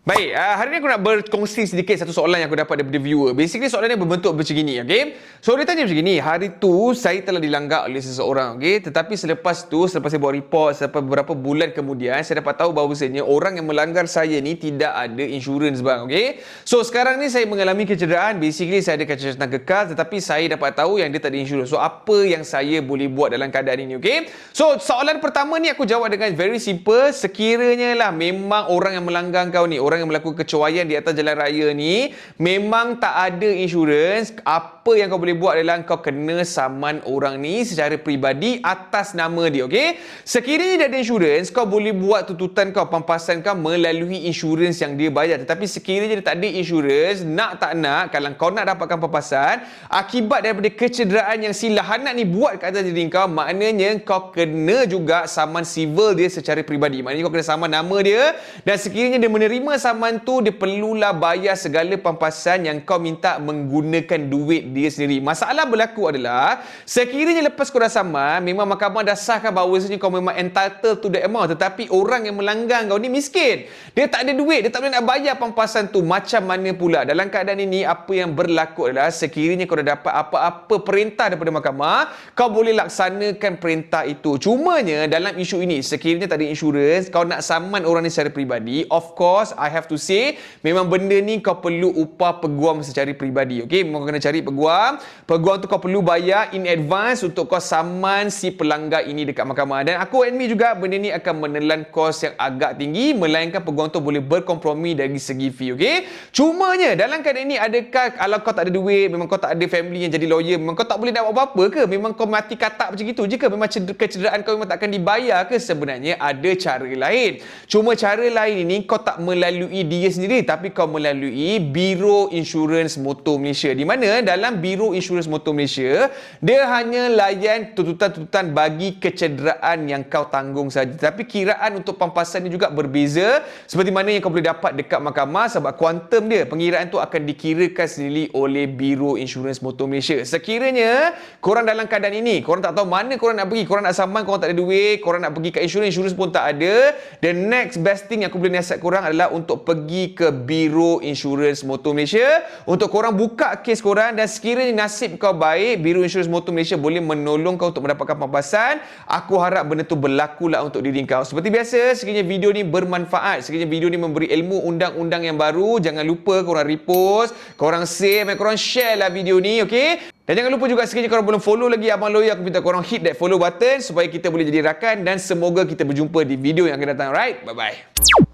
Baik, hari ni aku nak berkongsi sedikit satu soalan yang aku dapat daripada viewer. Basically soalan ni berbentuk macam gini, okay? So dia tanya macam gini, hari tu saya telah dilanggar oleh seseorang, okay? Tetapi selepas saya buat report, selepas beberapa bulan kemudian, saya dapat tahu bahawasanya orang yang melanggar saya ni tidak ada insurans bang, okay? So sekarang ni saya mengalami kecederaan, basically saya ada kecederaan kekal, tetapi saya dapat tahu yang dia tak ada insurans. So apa yang saya boleh buat dalam keadaan ini, okay? So soalan pertama ni aku jawab dengan very simple, sekiranya lah memang orang yang melanggar kau ni, orang yang melakukan kecuaian di atas jalan raya ni memang tak ada insurans, apa yang kau boleh buat adalah kau kena saman orang ni secara peribadi atas nama dia, okey? Sekiranya dia ada insurans, kau boleh buat tuntutan kau, pampasan kau melalui insurans yang dia bayar. Tetapi sekiranya dia tak ada insurans, nak tak nak, kalau kau nak dapatkan pampasan akibat daripada kecederaan yang si lahanat ni buat kat atas diri kau, maknanya kau kena juga saman civil dia secara peribadi. Maknanya kau kena saman nama dia, dan sekiranya dia menerima saman tu, dia perlulah bayar segala pampasan yang kau minta menggunakan duit dia sendiri. Masalah berlaku adalah sekiranya lepas kau dah saman, memang mahkamah dah sahkan bahawasanya kau memang entitled to the amount, tetapi orang yang melanggar kau ni miskin, dia tak ada duit, dia tak boleh nak bayar pampasan tu. Macam mana pula dalam keadaan ini? Apa yang berlaku adalah sekiranya kau dah dapat apa-apa perintah daripada mahkamah, kau boleh laksanakan perintah itu. Cumanya dalam isu ini, sekiranya tak ada insurans, kau nak saman orang ni secara peribadi, of course I have to say, memang benda ni kau perlu upah peguam secara peribadi, okey? Memang kau kena cari peguam tu kau perlu bayar in advance untuk kau saman si pelanggar ini dekat mahkamah. Dan aku admit juga benda ni akan menelan kos yang agak tinggi, melainkan peguam tu boleh berkompromi dari segi fee, okey? Cumanya dalam keadaan ini, adakah kalau kau tak ada duit, memang kau tak ada family yang jadi lawyer, memang kau tak boleh nak buat apa-apa ke? Memang kau mati katak macam itu je ke? Memang kecederaan kau memang tak akan dibayar ke? Sebenarnya ada cara lain. Cuma cara lain ini kau tak melalui dia sendiri, tapi kau melalui Biro Insurans Motor Malaysia, di mana dalam Biro Insurans Motor Malaysia, dia hanya layan tuntutan-tuntutan bagi kecederaan yang kau tanggung saja. Tapi kiraan untuk pampasan ni juga berbeza, seperti mana yang kau boleh dapat dekat mahkamah, sebab kuantum dia, pengiraan tu akan dikirakan sendiri oleh Biro Insurans Motor Malaysia. Sekiranya korang dalam keadaan ini, korang tak tahu mana korang nak pergi, korang nak saman, korang tak ada duit, korang nak pergi kat insurans pun tak ada, the next best thing yang aku boleh nasihat korang adalah untuk pergi ke Biro Insurans Motor Malaysia untuk korang buka kes korang, dan sekiranya nasib kau baik, Biro Insurans Motor Malaysia boleh menolong kau untuk mendapatkan pampasan. Aku harap benda tu berlakulah untuk diri kau. Seperti biasa, sekiranya video ni bermanfaat, sekiranya video ni memberi ilmu undang-undang yang baru, jangan lupa korang repost, korang save dan korang share lah video ni, okey? Dan jangan lupa juga, sekiranya korang belum follow lagi Abang Lawyer, aku minta korang hit that follow button supaya kita boleh jadi rakan, dan semoga kita berjumpa di video yang akan datang. Alright, bye-bye.